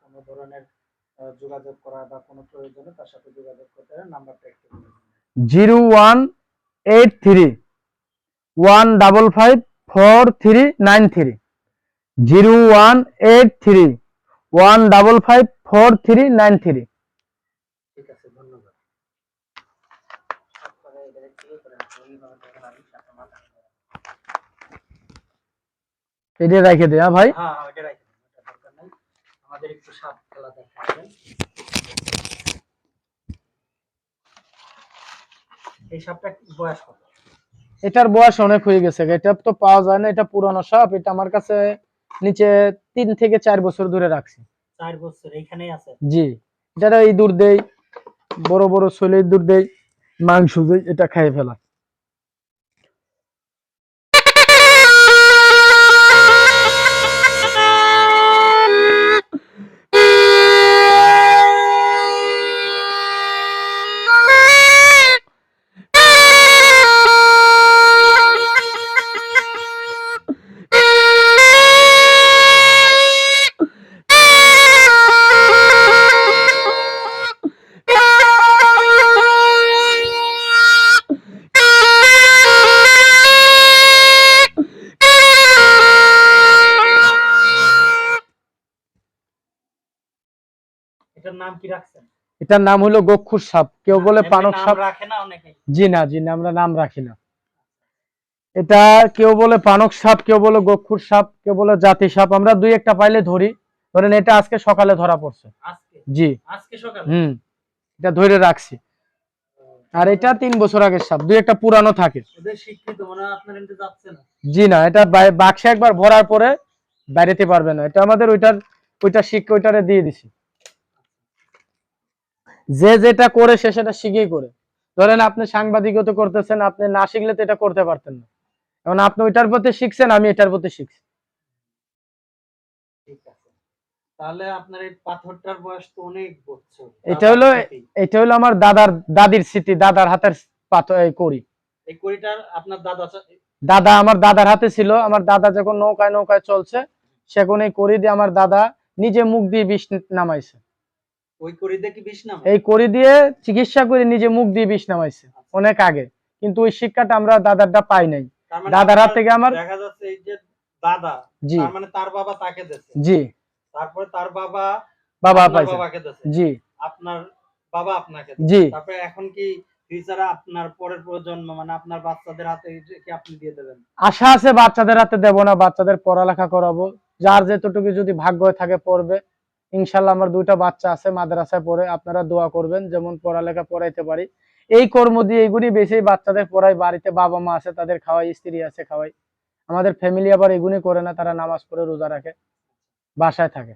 কোনো ধরনের যোগাযোগ করা বা কোনো প্রয়োজনে তার সাথে যোগাযোগ করতে পারেন। নাম্বারটা একটু বলে দিন। 0183 155 4393 0183 155 4393। ঠিক আছে, ধন্যবাদ। এটা রেখে দে ভাই। হ্যাঁ হ্যাঁ, এটা রেখে দিন, এটা দরকার নাই। আমাদের একটু সাপ খেলা দেখাবেন। এই সাপটা বয়স কত? এটার বয়স অনেক হয়ে গেছে, এটা তো পাওয়া যায় না, এটা পুরানো সাপ। এটা আমার কাছে নিচে 3 থেকে 4 বছর ধরে রাখছি। 4 বছর এইখানেই আছে? জি, যারা ইঁদুর দেয়, বড় বড় ছেলে ইঁদুর দেয়, মাংস দেয়, এটা খাই ফেলা। এটার নাম কি রাখছেন? এটার নাম হলো গক্ষুর সাপ, কেউ বলে পানক নাম সাপ। রাখে না অনেকে? জি না, জি না, আমরা নাম রাখি না। এটা কেউ বলে পানক সাপ, কেউ বলে গক্ষুর সাপ, কেউ বলে জাতি সাপ। আমরা দুই একটা পাইলে ধরি। ধরেন এটা আজকে সকালে ধরা পড়ছে। আজকে? জি, আজকে সকালে? এটা ধরে রাখছি। আর এটা 3 বছর আগের সাপ, দুই একটা পুরানো থাকে। ওদের শিক্ষিত মনে হয়, আপনার এনতে যাচ্ছে না? জি না, এটা বাক্সে একবার ভরার পরে বাইরেতে পারবে না। এটা আমাদের ওইটা শিক্ষা ওইটারে দিয়ে দিছি। যে যেটা করে সে সেটা শিখেই করে। ধরেন আপনি সাংবাদিকতা করতেছেন, আপনি না শিখলে তো এটা করতে পারতেন না। এখন আপনি ওইটার প্রতি শিখছেন, আমি এটার প্রতি শিখছি। ঠিক আছে। তাহলে আপনার এই পাথরটার বয়স তো অনেক বছর। এটা হলো আমার দাদির স্মৃতি, দাদার হাতের পাথর করি। এই কড়িটার আপনার আমার দাদার হাতে ছিল। আমার দাদা যখন নৌকায় নৌকায় চলছে, সেখন এই কড়ি দিয়ে আমার দাদা নিজে মুখ দিয়ে বিষ নামাইছে। ওই কড়ি দিয়ে কি বিষ নামায়? এই কড়ি দিয়ে চিকিৎসা করে নিজে মুখ দিয়ে বিষ নামাইছে অনেক আগে। কিন্তু ওই শিক্ষাটা আমরা দাদারটা পাই নাই। দাদার হাত থেকে আমার দেখা যাচ্ছে এই যে দাদা, তার মানে তার বাবা তাকে দিয়েছে। জি, তারপরে তার বাবা পাইছে। বাবাকে দিয়েছে। জি, আপনার বাবা আপনাকে জি। দিয়েছে। তারপরে এখন কি ফিউচারে আপনার পরের প্রজন্ম মানে আপনার বাচ্চাদের হাতে কি আপনি দিয়ে দেবেন? আশা আছে বাচ্চাদের হাতে দেব না, বাচ্চাদের পড়ালেখা করাবো। যার যেতটুকু যদি ভাগ্য থাকে পড়বে। ইনশাল্লাহ আমার 2টা বাচ্চা আছে, মাদ্রাসায় পড়ে। আপনারা দোয়া করবেন যেমন পড়ালেখা পড়াইতে পারি। এই কর্ম দিয়ে এইগুলি বেশি বাচ্চাদের পড়াই। বাড়িতে বাবা মা আছে, তাদের খাওয়াই, স্ত্রী আছে খাওয়াই। আমাদের ফ্যামিলি আবার এগুলি করে না, তারা নামাজ পড়ে রোজা রাখে, বাসায় থাকে।